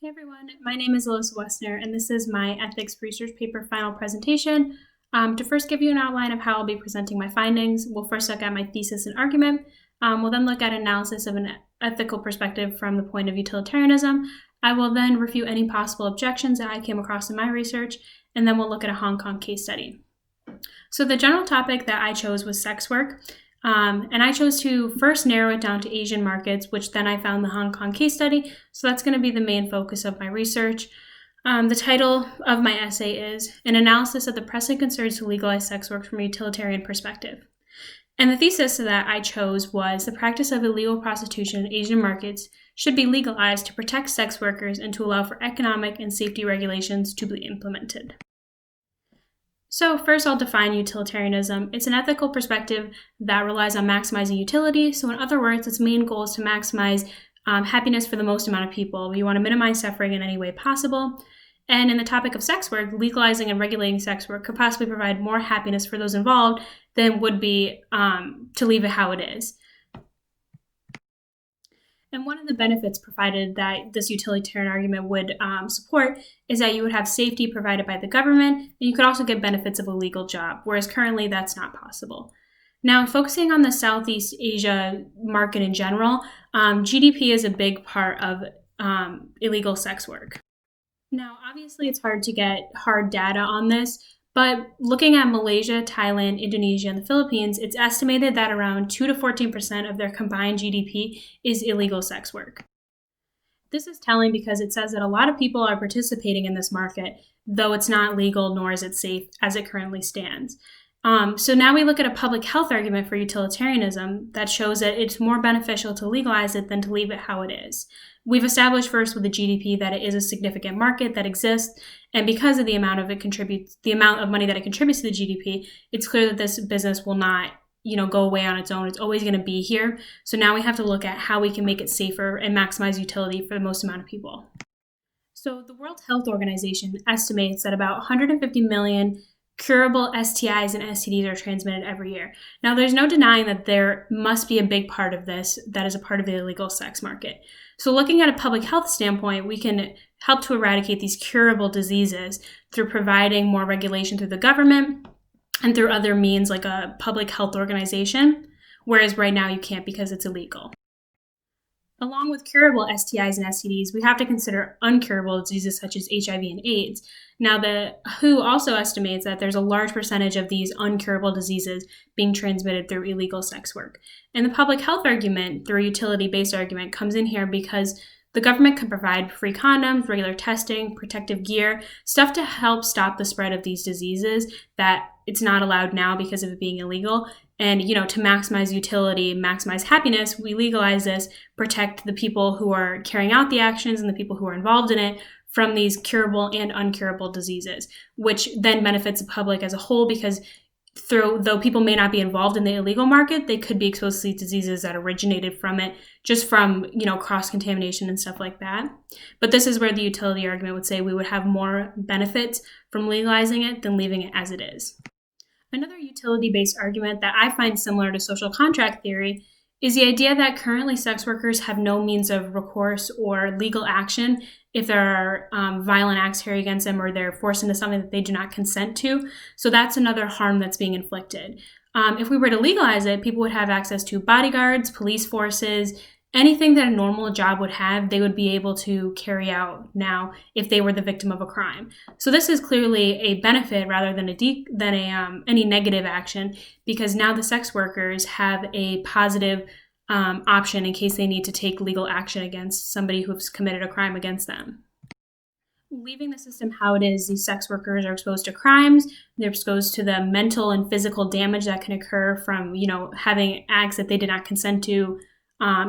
Hey everyone, my name is Alyssa Westner, and this is my ethics research paper final presentation. To first give you an outline of how I'll be presenting my findings, we'll first look at my thesis and argument. We'll then look at analysis of an ethical perspective from the point of utilitarianism. I will then review any possible objections that I came across in my research, and then we'll look at a Hong Kong case study. So the general topic that I chose was sex work. And I chose to first narrow it down to Asian markets, which then I found the Hong Kong case study. So that's going to be the main focus of my research. The title of my essay is An Analysis of the Pressing Concerns to Legalize Sex Work from a Utilitarian Perspective. And the thesis that I chose was the practice of illegal prostitution in Asian markets should be legalized to protect sex workers and to allow for economic and safety regulations to be implemented. So first I'll define utilitarianism. It's an ethical perspective that relies on maximizing utility. So in other words, its main goal is to maximize happiness for the most amount of people. You want to minimize suffering in any way possible. And in the topic of sex work, legalizing and regulating sex work could possibly provide more happiness for those involved than would be to leave it how it is. And one of the benefits provided that this utilitarian argument would support is that you would have safety provided by the government, and you could also get benefits of a legal job, whereas currently that's not possible. Now, focusing on the Southeast Asia market in general, GDP is a big part of illegal sex work. Now, obviously, it's hard to get hard data on this, but looking at Malaysia, Thailand, Indonesia, and the Philippines, it's estimated that around 2 to 14% of their combined GDP is illegal sex work. This is telling because it says that a lot of people are participating in this market, though it's not legal nor is it safe as it currently stands. So now we look at a public health argument for utilitarianism that shows that it's more beneficial to legalize it than to leave it how it is. We've established first with the GDP that it is a significant market that exists, and because of the amount of money that it contributes to the GDP, it's clear that this business will not, go away on its own. It's always going to be here. So now we have to look at how we can make it safer and maximize utility for the most amount of people. So the World Health Organization estimates that about 150 million curable STIs and STDs are transmitted every year. Now, there's no denying that there must be a big part of this that is a part of the illegal sex market. So looking at a public health standpoint, we can help to eradicate these curable diseases through providing more regulation through the government and through other means like a public health organization, whereas right now you can't because it's illegal. Along with curable STIs and STDs, we have to consider uncurable diseases such as HIV and AIDS. Now, the WHO also estimates that there's a large percentage of these uncurable diseases being transmitted through illegal sex work. And the public health argument, through a utility-based argument, comes in here because the government can provide free condoms, regular testing, protective gear, stuff to help stop the spread of these diseases that it's not allowed now because of it being illegal. And, to maximize utility, maximize happiness, we legalize this, protect the people who are carrying out the actions and the people who are involved in it from these curable and uncurable diseases, which then benefits the public as a whole because though people may not be involved in the illegal market, they could be exposed to these diseases that originated from it, just from, cross-contamination and stuff like that. But this is where the utility argument would say we would have more benefits from legalizing it than leaving it as it is. Another utility-based argument that I find similar to social contract theory is the idea that currently sex workers have no means of recourse or legal action if there are violent acts carried against them or they're forced into something that they do not consent to. So that's another harm that's being inflicted. If we were to legalize it, people would have access to bodyguards, police forces, anything that a normal job would have, they would be able to carry out now if they were the victim of a crime. So this is clearly a benefit rather than any negative action, because now the sex workers have a positive option in case they need to take legal action against somebody who's committed a crime against them. Leaving the system how it is, these sex workers are exposed to crimes, they're exposed to the mental and physical damage that can occur from, having acts that they did not consent to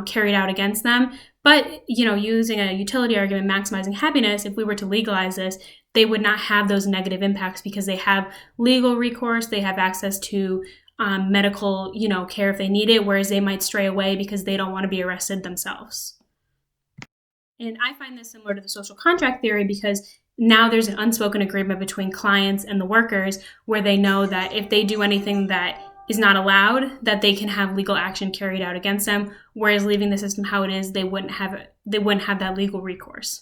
carried out against them. But, using a utility argument, maximizing happiness, if we were to legalize this, they would not have those negative impacts because they have legal recourse, they have access to medical, care if they need it, whereas they might stray away because they don't want to be arrested themselves. And I find this similar to the social contract theory because now there's an unspoken agreement between clients and the workers where they know that if they do anything that is not allowed, that they can have legal action carried out against them, whereas leaving the system how it is, they wouldn't have that legal recourse.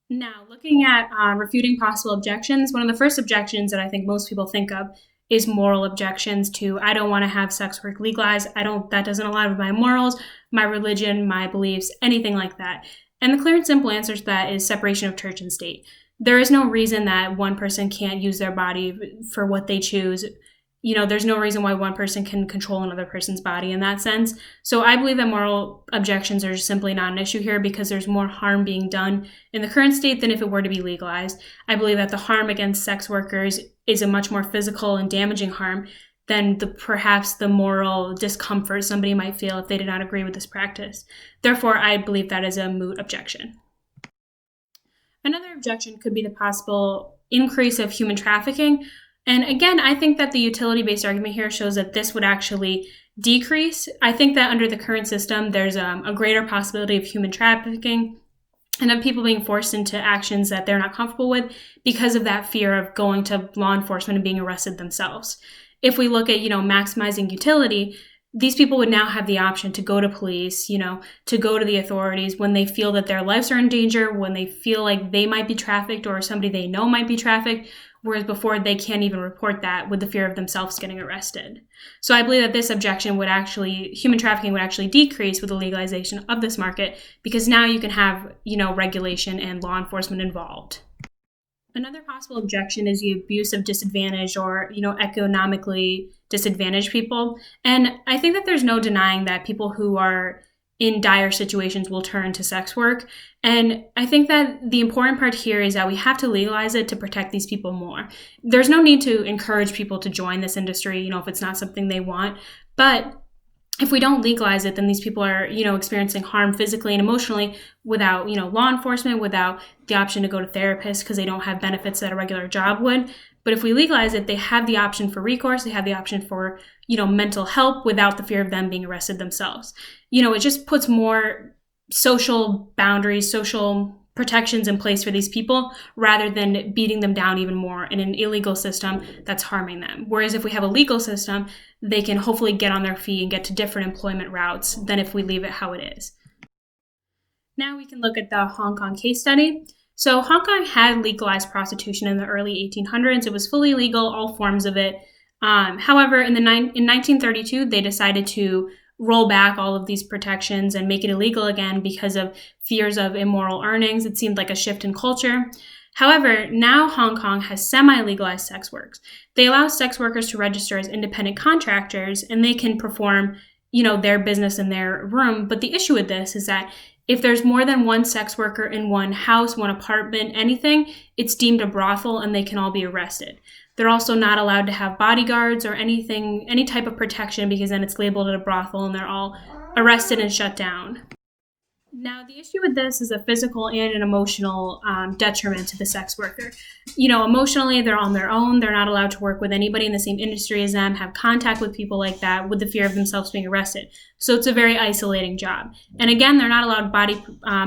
Now, looking at refuting possible objections, one of the first objections that I think most people think of is moral objections to, I don't want to have sex work legalized. That doesn't align with my morals, my religion, my beliefs, anything like that. And the clear and simple answer to that is separation of church and state. There is no reason that one person can't use their body for what they choose. There's no reason why one person can control another person's body in that sense. So I believe that moral objections are just simply not an issue here because there's more harm being done in the current state than if it were to be legalized. I believe that the harm against sex workers is a much more physical and damaging harm than perhaps the moral discomfort somebody might feel if they did not agree with this practice. Therefore, I believe that is a moot objection. Another objection could be the possible increase of human trafficking. And again, I think that the utility-based argument here shows that this would actually decrease. I think that under the current system, there's a greater possibility of human trafficking and of people being forced into actions that they're not comfortable with because of that fear of going to law enforcement and being arrested themselves. If we look at, maximizing utility, these people would now have the option to go to police, to go to the authorities when they feel that their lives are in danger, when they feel like they might be trafficked or somebody they know might be trafficked, whereas before they can't even report that with the fear of themselves getting arrested. So I believe that this objection human trafficking would actually decrease with the legalization of this market because now you can have, regulation and law enforcement involved. Another possible objection is the abuse of disadvantaged or, economically disadvantaged people. And I think that there's no denying that people who are in dire situations will turn to sex work. And I think that the important part here is that we have to legalize it to protect these people more. There's no need to encourage people to join this industry, if it's not something they want. But if we don't legalize it, then these people are, experiencing harm physically and emotionally without, law enforcement, without the option to go to therapists because they don't have benefits that a regular job would. But if we legalize it, they have the option for recourse. They have the option for, mental help without the fear of them being arrested themselves. It just puts more social boundaries, social protections in place for these people rather than beating them down even more in an illegal system that's harming them. Whereas if we have a legal system, they can hopefully get on their feet and get to different employment routes than if we leave it how it is. Now we can look at the Hong Kong case study. So Hong Kong had legalized prostitution in the early 1800s. It was fully legal, all forms of it. However, in 1932, they decided to roll back all of these protections and make it illegal again because of fears of immoral earnings. It seemed like a shift in culture. However, now Hong Kong has semi-legalized sex work. They allow sex workers to register as independent contractors and they can perform, their business in their room. But the issue with this is that if there's more than one sex worker in one house, one apartment, anything, it's deemed a brothel and they can all be arrested. They're also not allowed to have bodyguards or any type of protection because then it's labeled as a brothel and they're all arrested and shut down. Now, the issue with this is a physical and an emotional detriment to the sex worker. Emotionally, they're on their own. They're not allowed to work with anybody in the same industry as them, have contact with people like that with the fear of themselves being arrested. So it's a very isolating job. And again, they're not allowed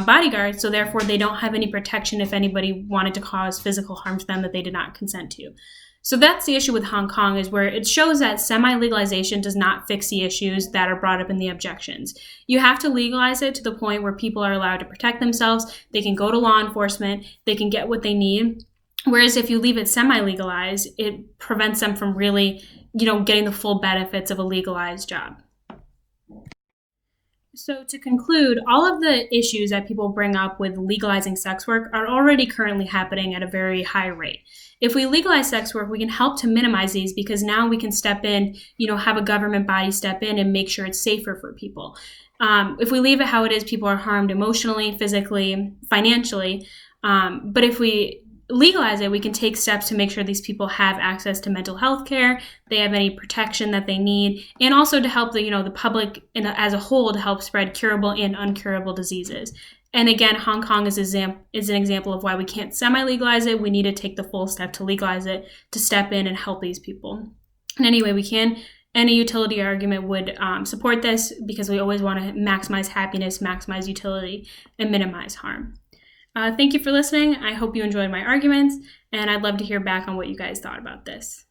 bodyguards, so therefore they don't have any protection if anybody wanted to cause physical harm to them that they did not consent to. So that's the issue with Hong Kong, is where it shows that semi-legalization does not fix the issues that are brought up in the objections. You have to legalize it to the point where people are allowed to protect themselves, they can go to law enforcement, they can get what they need. Whereas if you leave it semi-legalized, it prevents them from really, getting the full benefits of a legalized job. So to conclude, all of the issues that people bring up with legalizing sex work are already currently happening at a very high rate. If we legalize sex work, we can help to minimize these because now we can step in, have a government body step in and make sure it's safer for people. If we leave it how it is, people are harmed emotionally, physically, financially. But if we legalize it, we can take steps to make sure these people have access to mental health care, they have any protection that they need, and also to help the public as a whole to help spread curable and uncurable diseases. And again, Hong Kong is an example of why we can't semi-legalize it. We need to take the full step to legalize it, to step in and help these people. In any way we can. Any utility argument would support this because we always want to maximize happiness, maximize utility, and minimize harm. Thank you for listening. I hope you enjoyed my arguments, and I'd love to hear back on what you guys thought about this.